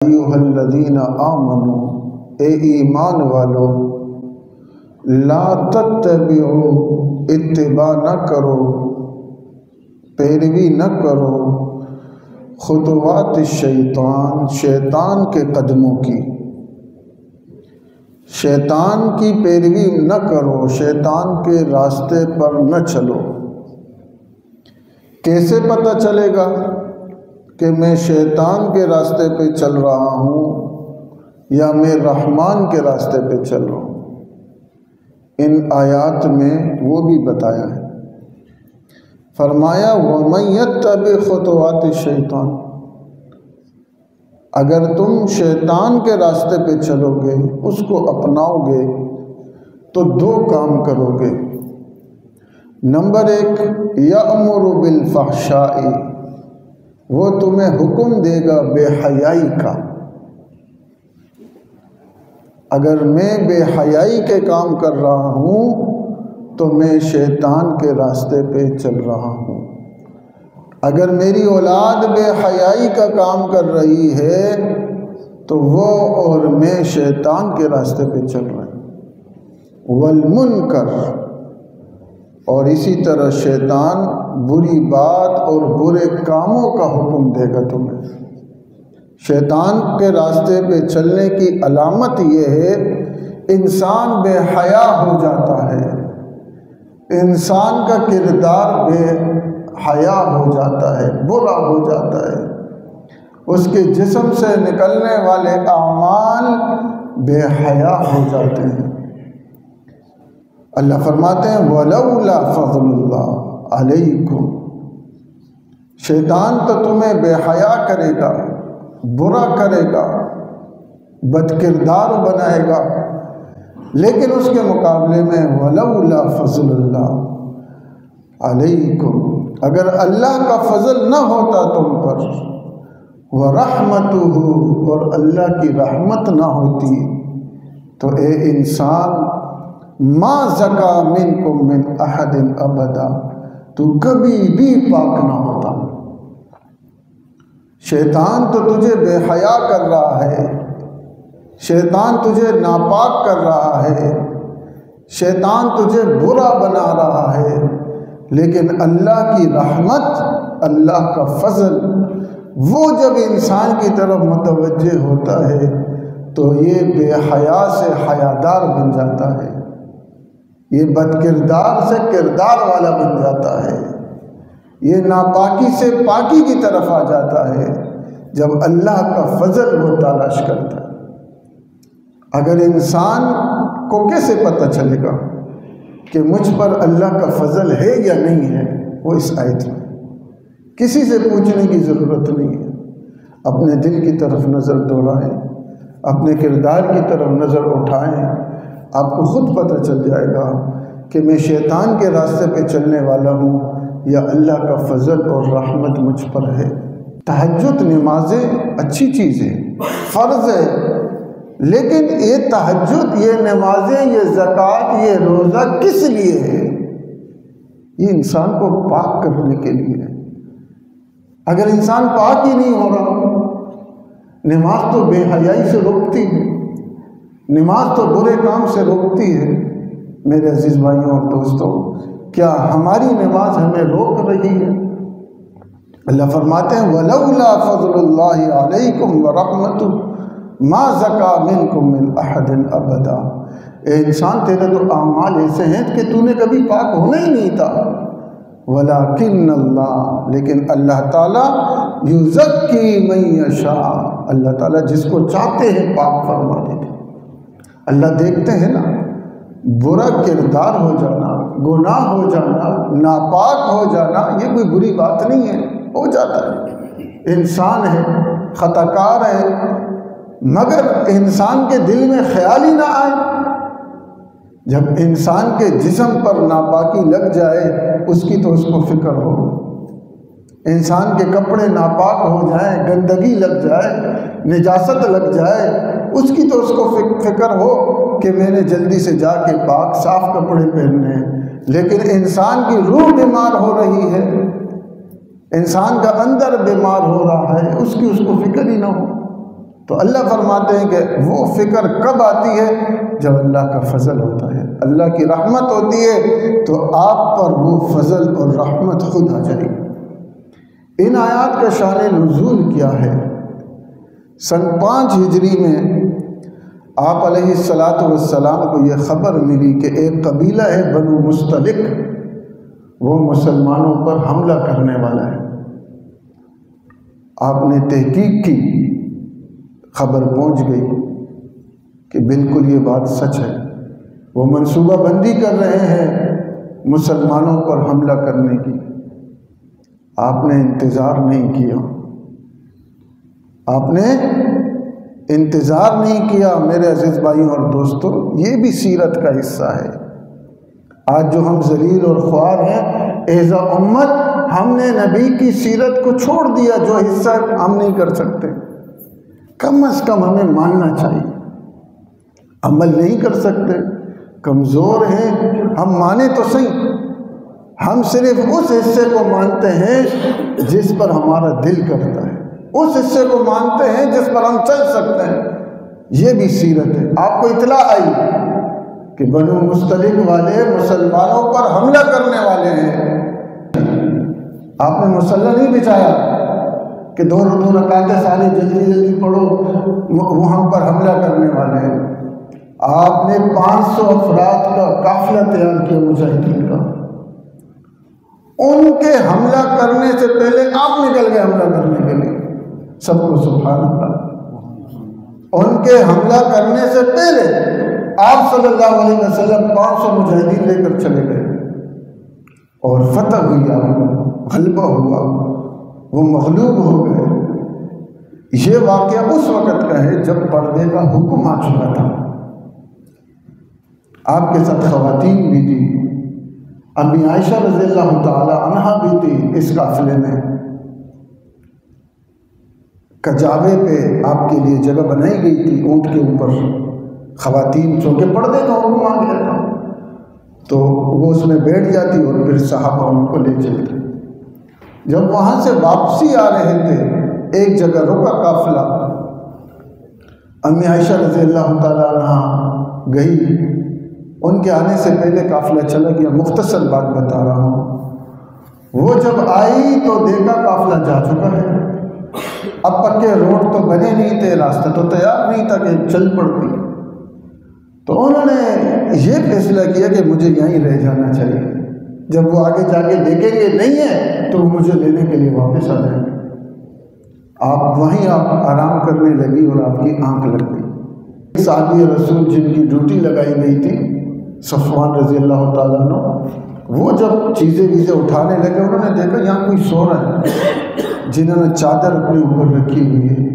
ایھا الذین آمنوا، اے ایمان والو، لا تتبعوا، اتباع نہ کرو، پیروی نہ کرو، خطوات الشیطان، شیطان کے قدموں کی، شیطان کی پیروی نہ کرو، شیطان کے راستے پر نہ چلو۔ کیسے پتہ چلے گا کہ میں شیطان کے راستے پہ چل رہا ہوں یا میں رحمان کے راستے پہ چل رہا ہوں؟ ان آیات میں وہ بھی بتایا ہے۔ فرمایا وَمَن يَتَّبِعْ خُطُوَاتِ الشَّيْطَانِ، اگر تم شیطان کے راستے پہ چلو گے، اس کو اپناؤ گے، تو دو کام کرو گے۔ نمبر 1، یأمر بالفحشاء، وہ تمہیں حکم دے گا بے حیائی کا۔ اگر میں بے حیائی کے کام کر رہا ہوں تو میں شیطان کے راستے پہ چل رہا ہوں۔ اگر میری اولاد بے حیائی کا کام کر رہی ہے تو وہ اور میں شیطان کے راستے پہ چل رہے ہیں۔ والمنکر، اور اسی طرح شیطان بری بات اور برے کاموں کا حکم دے گا تمہیں۔ شیطان کے راستے پہ چلنے کی علامت یہ ہے انسان بے حیا ہو جاتا ہے، انسان کا کردار بے حیا ہو جاتا ہے، برا ہو جاتا ہے، اس کے جسم سے نکلنے والے اعمال بے حیا ہو جاتے ہیں۔ اللہ فرماتے ہیں وَلَوْلَا فَضْلُ اللَّهِ عَلَيْكُمْ، شیطان تو تمہیں بے حیا کرے گا، برا کرے گا، بد کردار بنائے گا، لیکن اس کے مقابلے میں وَلَوْلَا فَضْلُ اللَّهِ عَلَيْكُمْ، اگر اللہ کا فضل نہ ہوتا تم پر، وَرَحْمَتُهُ، اور اللہ کی رحمت نہ ہوتی، تو اے انسان ما زکا منکم من احد ابدا، تو کبھی بھی پاک نہ ہوتا۔ شیطان تو تجھے بے حیا کر رہا ہے، شیطان تجھے ناپاک کر رہا ہے، شیطان تجھے برا بنا رہا ہے، لیکن اللہ کی رحمت، اللہ کا فضل، وہ جب انسان کی طرف متوجہ ہوتا ہے تو یہ بے حیا سے حیادار بن جاتا ہے، یہ بد کردار سے کردار والا بن جاتا ہے، یہ ناپاکی سے پاکی کی طرف آ جاتا ہے جب اللہ کا فضل وہ تلاش کرتا ہے۔ اگر انسان کو کیسے پتہ چلے گا کہ مجھ پر اللہ کا فضل ہے یا نہیں ہے؟ وہ اس آیت میں کسی سے پوچھنے کی ضرورت نہیں ہے، اپنے دل کی طرف نظر دوڑائیں، اپنے کردار کی طرف نظر اٹھائیں، آپ کو خود پتہ چل جائے گا کہ میں شیطان کے راستے پہ چلنے والا ہوں یا اللہ کا فضل اور رحمت مجھ پر ہے۔ تہجد نمازیں اچھی چیز ہے، فرض ہے، لیکن یہ تہجد، یہ نمازیں، یہ زکوٰۃ، یہ روزہ کس لیے ہے؟ یہ انسان کو پاک کرنے کے لیے ہے۔ اگر انسان پاک ہی نہیں ہو رہا، نماز تو بے حیائی سے روکتی ہے، نماز تو برے کام سے روکتی ہے۔ میرے عزیز بھائیوں اور دوستوں، کیا ہماری نماز ہمیں روک رہی ہے؟ اللہ فرماتے ہیں وَلَوْلَا فَضْلُ اللَّهِ عَلَيْكُمْ وَرَحْمَتُهُ مَا زَكَا مِنْكُمْ مِنْ أَحَدٍ أَبَدًا، اے انسان تیرے تو اعمال ایسے ہیں کہ تو نے کبھی پاک ہونا ہی نہیں تھا۔ وَلَكِنَّ اللَّهَ، لیکن اللہ تعالیٰ يُزَكِّي مَن يَشَاءُ، اللہ تعالیٰ جس کو چاہتے ہیں پاک فرما دیتے۔ اللہ دیکھتے ہیں نا، برا کردار ہو جانا، گناہ ہو جانا، ناپاک ہو جانا، یہ کوئی بری بات نہیں ہے، ہو جاتا ہے، انسان ہے، خطا کار ہے، مگر انسان کے دل میں خیال ہی نہ آئے۔ جب انسان کے جسم پر ناپاکی لگ جائے اس کی تو اس کو فکر ہو، انسان کے کپڑے ناپاک ہو جائیں، گندگی لگ جائے، نجاست لگ جائے، اس کی تو اس کو فکر ہو کہ میں نے جلدی سے جا کے پاک صاف کپڑے پہننے ہیں۔ لیکن انسان کی روح بیمار ہو رہی ہے، انسان کا اندر بیمار ہو رہا ہے، اس کی اس کو فکر ہی نہ ہو۔ تو اللہ فرماتے ہیں کہ وہ فکر کب آتی ہے؟ جب اللہ کا فضل ہوتا ہے، اللہ کی رحمت ہوتی ہے تو آپ پر وہ فضل اور رحمت خود آ جائے گی۔ ان آیات کا شان نزول کیا ہے؟ سن 5 ہجری میں آپ علیہ السلام کو یہ خبر ملی کہ ایک قبیلہ ہے بنو مستلق، وہ مسلمانوں پر حملہ کرنے والا ہے۔ آپ نے تحقیق کی، خبر پہنچ گئی کہ بالکل یہ بات سچ ہے، وہ منصوبہ بندی کر رہے ہیں مسلمانوں پر حملہ کرنے کی۔ آپ نے انتظار نہیں کیا، آپ نے انتظار نہیں کیا میرے عزیز بھائیوں اور دوستوں۔ یہ بھی سیرت کا حصہ ہے۔ آج جو ہم ذلیل اور خوار ہیں ایز امت، ہم نے نبی کی سیرت کو چھوڑ دیا، جو حصہ ہم نہیں کر سکتے۔ کم از کم ہمیں ماننا چاہیے، عمل نہیں کر سکتے، کمزور ہیں، ہم مانیں تو صحیح۔ ہم صرف اس حصے کو مانتے ہیں جس پر ہمارا دل کرتا ہے، اس حصے کو مانتے ہیں جس پر ہم چل سکتے ہیں۔ یہ بھی سیرت ہے۔ آپ کو اطلاع آئی کہ بنو مستلق والے مسلمانوں پر حملہ کرنے والے ہیں، آپ نے مسلح نہیں بچھایا کہ 2 رکعتیں سارے جلدی جلدی پڑھو، وہ ہم پر حملہ کرنے والے ہیں۔ آپ نے 500 افراد کا قافلہ تیار کیا مجاہدین کا، ان کے حملہ کرنے سے پہلے آپ نکل گئے حملہ کرنے کے لیے۔ سب کو سبحان اللہ۔ ان کے حملہ کرنے سے پہلے آپ صلی اللہ علیہ وسلم 500 مجاہدین لے کر چلے گئے اور فتح ہوئی، غلبہ ہوا، وہ مغلوب ہو گئے۔ یہ واقعہ اس وقت کا ہے جب پردے کا حکم آ چکا تھا۔ آپ کے ساتھ خواتین بھی تھی، امی عائشہ رضی اللہ تعالی عنہا بھی تھی اس قافلے میں۔ کجاوے پہ آپ کے لیے جگہ بنائی گئی تھی اونٹ کے اوپر، خواتین چونکہ پردے کا حکم آ گیا تھا تو وہ اس میں بیٹھ جاتی اور پھر صحابہ ان کو لے چلتے۔ جب وہاں سے واپسی آ رہے تھے، ایک جگہ رکا قافلہ، امی عائشہ رضی اللہ تعالیٰ عنہ گئی، ان کے آنے سے پہلے قافلہ چلا گیا۔ مختصر بات بتا رہا ہوں، وہ جب آئی تو دیکھا قافلہ جا چکا ہے۔ اب پکے روڈ تو بنے نہیں تھے، راستہ تو تیار نہیں تھا کہ چل پڑتی، تو انہوں نے یہ فیصلہ کیا کہ مجھے یہیں رہ جانا چاہیے، جب وہ آگے جا کے دیکھیں گے نہیں ہے تو وہ مجھے لینے کے لیے واپس آ جائیں گے۔ آپ وہیں آرام کرنے لگی اور آپ کی آنکھ لگ گئی۔ صحابی رسول جن کی ڈیوٹی لگائی گئی تھی صفوان رضی اللہ تعالیٰ عنہ، وہ جب چیزیں اٹھانے لگے، انہوں نے دیکھا یہاں کوئی سو رہا ہے، جنہوں نے چادر اپنے اوپر رکھی ہوئی ہے۔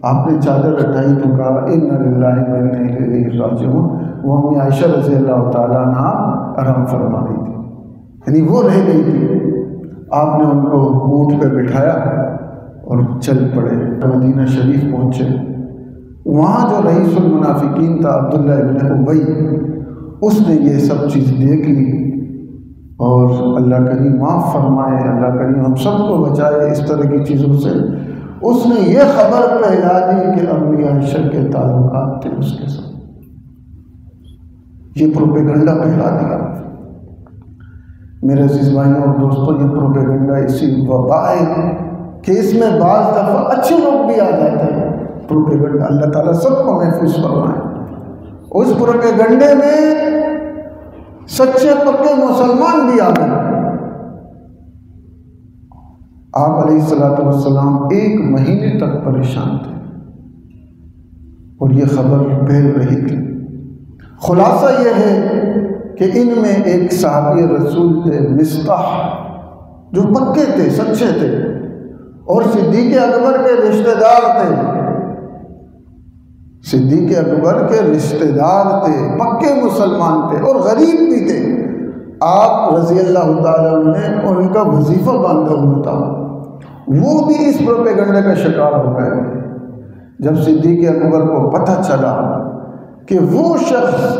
آپ نے چادر ہٹائی تو کہا اِنَّ لِلَّهِ وَإِنَّا إِلَيْهِ رَاجِعُونَ۔ وہ امی عائشہ رضی اللہ تعالیٰ عنہ آرام فرما رہی تھی، یعنی وہ رہ گئی تھی۔ آپ نے ان کو اونٹ پہ بٹھایا اور چل پڑے، مدینہ شریف پہنچے۔ وہاں جو رئیس المنافقین تھا عبداللہ ابن ابی، اس نے یہ سب چیز دیکھ لی، اور اللہ کریم معاف فرمائے، اللہ کریم ہم سب کو بچائے اس طرح کی چیزوں سے۔ اس نے یہ خبر پھیلا دی کہ امی عائشہ کے تعلقات تھے اس کے ساتھ، یہ پروپیگنڈا پھیلا دیا۔ میرے عزیز بھائیوں اور دوستوں، یہ پروپیگنڈا اسی وبا ہے کہ اس میں بعض دفعہ اچھے لوگ بھی آ جاتے ہیں۔ پروپیگنڈا اللہ تعالیٰ سب کو محفوظ فرمائے۔ اس پروپیگنڈے میں سچے پکے مسلمان بھی آ گئے۔ آپ علیہ السلام 1 مہینے تک پریشان تھے اور یہ خبر پھیل رہی تھی۔ خلاصہ یہ ہے کہ ان میں ایک صحابی رسول تھے مصطح، جو پکے تھے، سچے تھے، اور صدیق اکبر کے رشتہ دار تھے، صدیق اکبر کے رشتہ دار تھے، پکے مسلمان تھے اور غریب بھی تھے۔ آپ رضی اللہ تعالیٰ نے ان کا وظیفہ باندھا ہوا تھا، وہ بھی اس پروپیگنڈے کا شکار ہو گئے۔ جب صدیق اکبر کو پتہ چلا کہ وہ شخص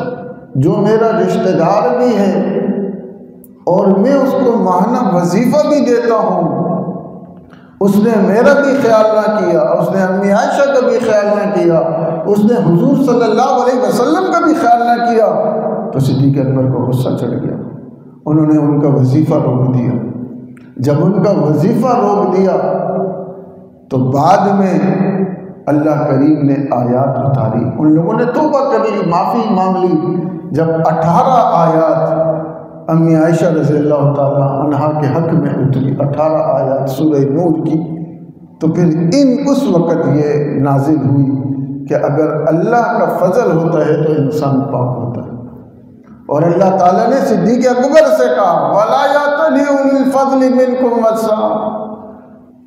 جو میرا رشتہ دار بھی ہے اور میں اس کو ماہانہ وظیفہ بھی دیتا ہوں، اس نے میرا بھی خیال نہ کیا، اس نے امی عائشہ کا بھی خیال نہ کیا، اس نے حضور صلی اللہ علیہ وسلم کا بھی خیال نہ کیا، تو صدیق اکبر کو غصہ چڑھ گیا۔ انہوں نے ان کا وظیفہ روک دیا۔ جب ان کا وظیفہ روک دیا تو بعد میں اللہ کریم نے آیات اتاری، ان لوگوں نے توبہ کر لی، معافی مانگ لی۔ جب 18 آیات امی عائشہ رضی اللہ تعالی عنہا کے حق میں اتری، 18 آیات سورہ نور کی، تو پھر اس وقت یہ نازل ہوئی کہ اگر اللہ کا فضل ہوتا ہے تو انسان پاک ہوتا ہے۔ اور اللہ تعالیٰ نے صدیق اکبر سے کہا وَلَا يَأْتَلِ أُولِي الْفَضْلِ مِنْكُمْ وَالسَّعَةِ،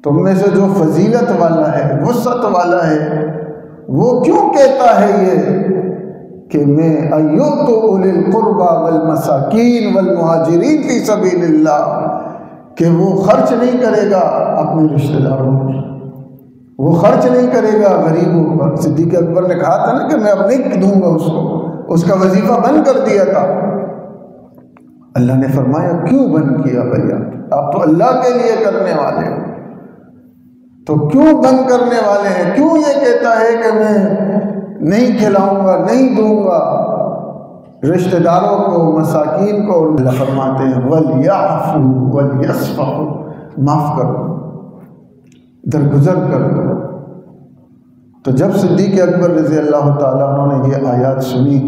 تم میں سے جو فضیلت والا ہے، وسعت والا ہے، وہ کیوں کہتا ہے یہ کہ میں ایوت اولی القربى والمساکین والمہاجرین فی سبیل اللہ، کہ وہ خرچ نہیں کرے گا اپنے رشتہ داروں پر، وہ خرچ نہیں کرے گا غریبوں پر۔ صدیق اکبر نے کہا تھا نا کہ میں اب نہیں دوں گا اس کو، اس کا وظیفہ بند کر دیا تھا۔ اللہ نے فرمایا کیوں بند کیا بھیا؟ آپ تو اللہ کے لیے کرنے والے ہو، تو کیوں بند کرنے والے ہیں؟ کیوں یہ کہتا ہے کہ میں نہیں کھلاؤں گا، نہیں دوں گا رشتہ داروں کو، مساکین کو؟ اللہ فرماتے ہیں وَلْيَعْفُوا وَلْيَصْفَحُوا، معاف کر دو، درگزر کر دو۔ تو جب صدیق اکبر رضی اللہ تعالیٰ عنہ نے یہ آیات سنی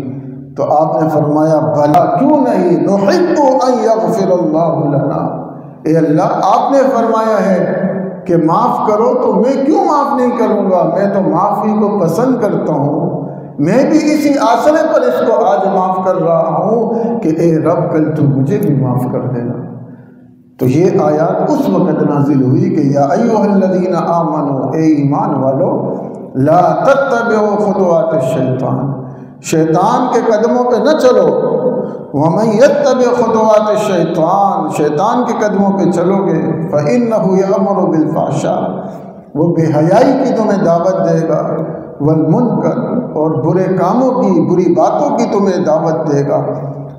تو آپ نے فرمایا بھلا کیوں نہیں، نحب ان یغفر اللہ لنا، اے اللہ آپ نے فرمایا ہے کہ معاف کرو تو میں کیوں معاف نہیں کروں گا؟ میں تو معافی کو پسند کرتا ہوں، میں بھی اسی آسرے پر اس کو آج معاف کر رہا ہوں کہ اے رب کل تو مجھے بھی معاف کر دینا۔ تو یہ آیات اس وقت نازل ہوئی کہ یا ایھا الذین آمنوا، اے ایمان والو، لا تتبعوا خطوات الشیطان، شیطان کے قدموں پہ نہ چلو، وَمَن يَتَّبِعْ خُطُوَاتِ الشَّيْطَانِ، شیطان کے قدموں پہ چلو گے فَإِنَّهُ يَأْمُرُ بِالْفَحْشَاءِ، وہ بے حیائی کی تمہیں دعوت دے گا، وَالْمُنکَرِ، اور برے کاموں کی، بری باتوں کی تمہیں دعوت دے گا،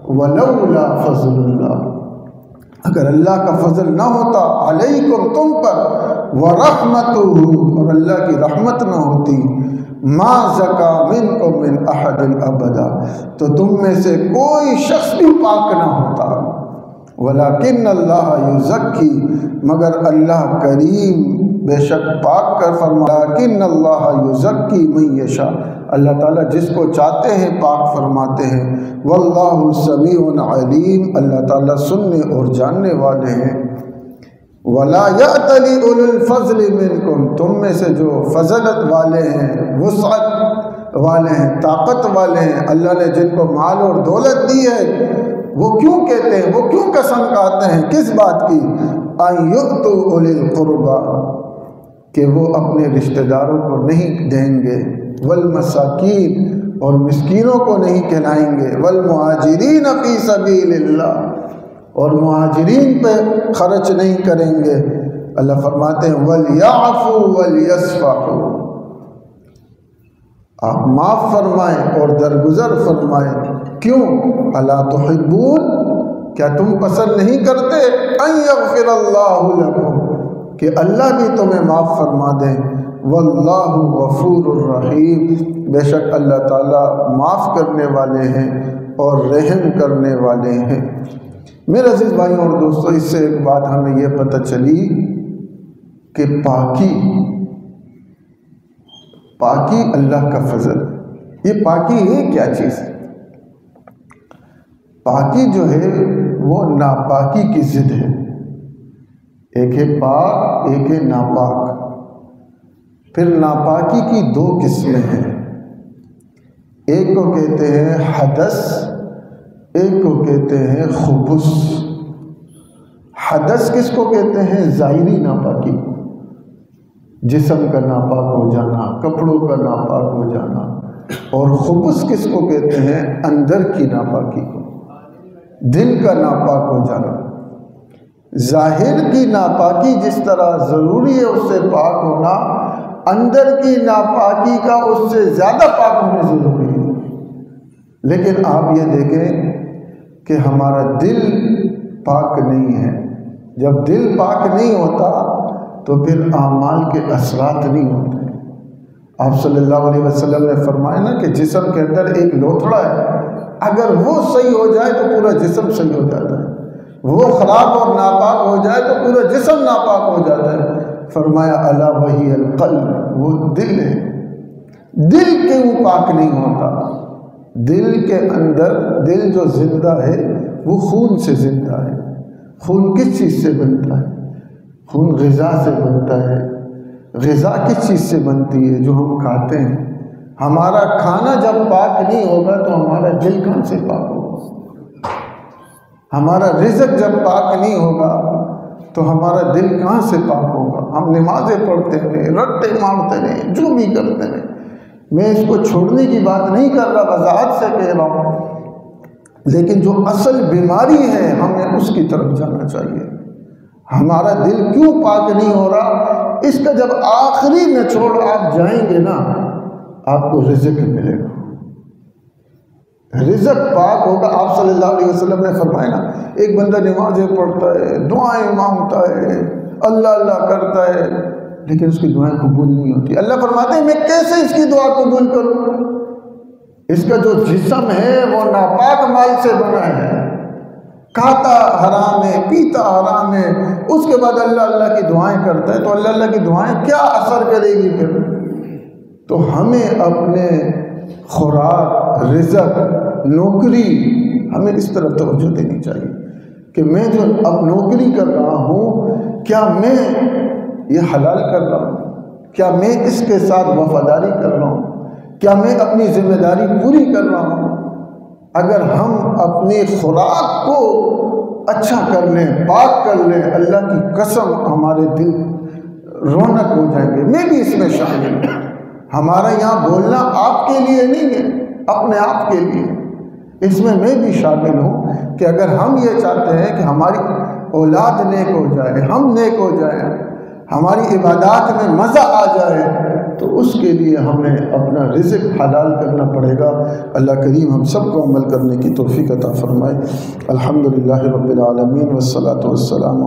وَلَوْلَا فَضْلُ اللَّهِ، اگر اللہ کا فضل نہ ہوتا علیکم تم پر، وَرَحْمَتُهُ، اور اللہ کی رحمت نہ ہوتی، ما زکا منکم من احد ابدا، تو تم میں سے کوئی شخص بھی پاک نہ ہوتا، ولیکن اللہ یزکی، مگر اللہ کریم بے شک پاک کر فرمایا، لیکن اللہ یزکی من یشاء، اللہ تعالیٰ جس کو چاہتے ہیں پاک فرماتے ہیں، واللہ سمیع علیم، اللہ تعالیٰ سننے اور جاننے والے ہیں۔ وَلَا يَأْتَلِ أُولُو الْفَضْلِ مِنْكُمْ، تم میں سے جو فضلت والے ہیں، وسعت والے ہیں، طاقت والے ہیں، اللہ نے جن کو مال اور دولت دی ہے، وہ کیوں کہتے ہیں، وہ کیوں قسم کھاتے ہیں کس بات کی؟ أَن يُؤْتُوا أُولِي الْقُرْبَى، کہ وہ اپنے رشتہ داروں کو نہیں دیں گے، وَالْمَسَاکِینَ، اور مسکینوں کو نہیں کھلائیں گے، وَالْمُہَاجِرِينَ فِي سَبِيلِ اللَّهِ، اور مہاجرین پہ خرچ نہیں کریں گے۔ اللہ فرماتے ہیں وَلْيَعْفُوا وَلْيَصْفَحُوا، آپ معاف فرمائیں اور درگزر فرمائیں۔ کیوں؟ اَلَا تُحِبُّونَ، کیا تم پسند نہیں کرتے أَن يَغْفِرَ اللَّهُ لَكُمْ، کہ اللہ بھی تمہیں معاف فرما دیں، وَاللَّهُ غَفُورٌ الرحیم، بے شک اللہ تعالیٰ معاف کرنے والے ہیں اور رحم کرنے والے ہیں۔ میرے عزیز بھائیوں اور دوستو، اس سے ایک بات ہمیں یہ پتہ چلی کہ پاکی اللہ کا فضل۔ یہ پاکی ہے کیا چیز؟ پاکی جو ہے وہ ناپاکی کی ضد ہے، ایک ہے پاک، ایک ہے ناپاک۔ پھر ناپاکی کی دو قسمیں ہیں، ایک کو کہتے ہیں حدث، ایک کو کہتے ہیں خبث۔ حدث کس کو کہتے ہیں؟ ظاہری ناپاکی، جسم کا ناپاک ہو جانا، کپڑوں کا ناپاک ہو جانا۔ اور خبث کس کو کہتے ہیں؟ اندر کی ناپاکی کو، دل کا ناپاک ہو جانا۔ ظاہر کی ناپاکی جس طرح ضروری ہے اس سے پاک ہونا، اندر کی ناپاکی کا اس سے زیادہ پاک ہونے ضروری ہے۔ لیکن آپ یہ دیکھیں کہ ہمارا دل پاک نہیں ہے۔ جب دل پاک نہیں ہوتا تو پھر اعمال کے اثرات نہیں ہوتے۔ آپ صلی اللہ علیہ وسلم نے فرمایا نا کہ جسم کے اندر ایک لوتھڑا ہے، اگر وہ صحیح ہو جائے تو پورا جسم صحیح ہو جاتا ہے، وہ خراب اور ناپاک ہو جائے تو پورا جسم ناپاک ہو جاتا ہے۔ فرمایا الا وہی القلب، وہ دل ہے، دل کیوں پاک نہیں ہوتا؟ دل کے اندر، دل جو زندہ ہے وہ خون سے زندہ ہے۔ خون کس چیز سے بنتا ہے؟ خون غذا سے بنتا ہے۔ غذا کس چیز سے بنتی ہے؟ جو ہم کھاتے ہیں۔ ہمارا کھانا جب پاک نہیں ہوگا تو ہمارا دل کہاں سے پاک ہوگا؟ ہمارا رزق جب پاک نہیں ہوگا تو ہمارا دل کہاں سے پاک ہوگا؟ ہم نمازیں پڑھتے ہیں، رٹے مارتے ہیں، جو بھی کرتے ہیں، میں اس کو چھوڑنے کی بات نہیں کر رہا، وضاحت سے کہہ رہا ہوں، لیکن جو اصل بیماری ہے ہمیں اس کی طرف جانا چاہیے۔ ہمارا دل کیوں پاک نہیں ہو رہا؟ اس کا جب آخری نچوڑ آپ جائیں گے نا، آپ کو رزق ملے گا، رزق پاک ہوگا۔ آپ صلی اللہ علیہ وسلم نے فرمایا نا، ایک بندہ نمازیں پڑھتا ہے، دعائیں مانگتا ہے، اللہ اللہ کرتا ہے، لیکن اس کی دعائیں قبول نہیں ہوتی۔ اللہ فرماتے ہیں میں کیسے اس کی دعا قبول کروں؟ اس کا جو جسم ہے وہ ناپاک مال سے بنا ہے، کھاتا حرام ہے، پیتا حرام ہے، اس کے بعد اللہ اللہ کی دعائیں کرتا ہے، تو اللہ اللہ کی دعائیں کیا اثر کرے گی پھر؟ تو ہمیں اپنے خوراک، رزق، نوکری، ہمیں اس طرف توجہ دینی چاہیے کہ میں جو اب نوکری کر رہا ہوں، کیا میں یہ حلال کر رہا ہوں؟ کیا میں اس کے ساتھ وفاداری کر رہا ہوں؟ کیا میں اپنی ذمہ داری پوری کر رہا ہوں؟ اگر ہم اپنی خوراک کو اچھا کر لیں، پاک کر لیں، اللہ کی قسم ہمارے دل رونق ہو جائیں گے۔ میں بھی اس میں شامل ہوں۔ ہمارا یہاں بولنا آپ کے لیے نہیں ہے، اپنے آپ کے لیے، اس میں بھی شامل ہوں کہ اگر ہم یہ چاہتے ہیں کہ ہماری اولاد نیک ہو جائے، ہم نیک ہو جائیں، ہماری عبادات میں مزہ آ جائے، تو اس کے لیے ہمیں اپنا رزق حلال کرنا پڑے گا۔ اللہ کریم ہم سب کو عمل کرنے کی توفیق عطا فرمائے۔ الحمدللہ رب العالمین والصلاۃ والسلام